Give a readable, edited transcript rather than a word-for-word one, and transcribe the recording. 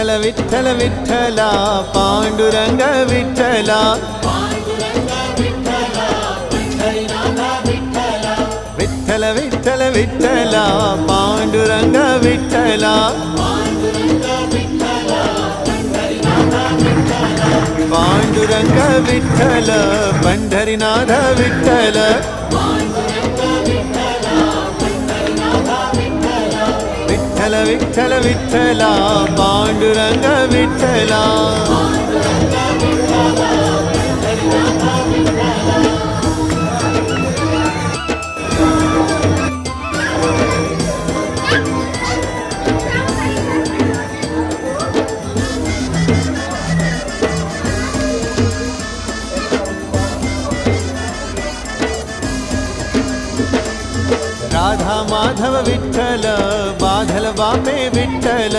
विठ्ठल विठ्ठल विठ्ठला पांडुरंग विठ्ठला विठ्ठल विठ्ठल विठ्ठला पांडुरंग विठ्ठला पांडुरंग विठ्ठल पंढरीनाथ विठ्ठल विठ्ठल विठ्ठल विठ्ठला पांडुरंग विठ्ठला राधा माधव विठ्ठल बाधल बापे विठ्ठल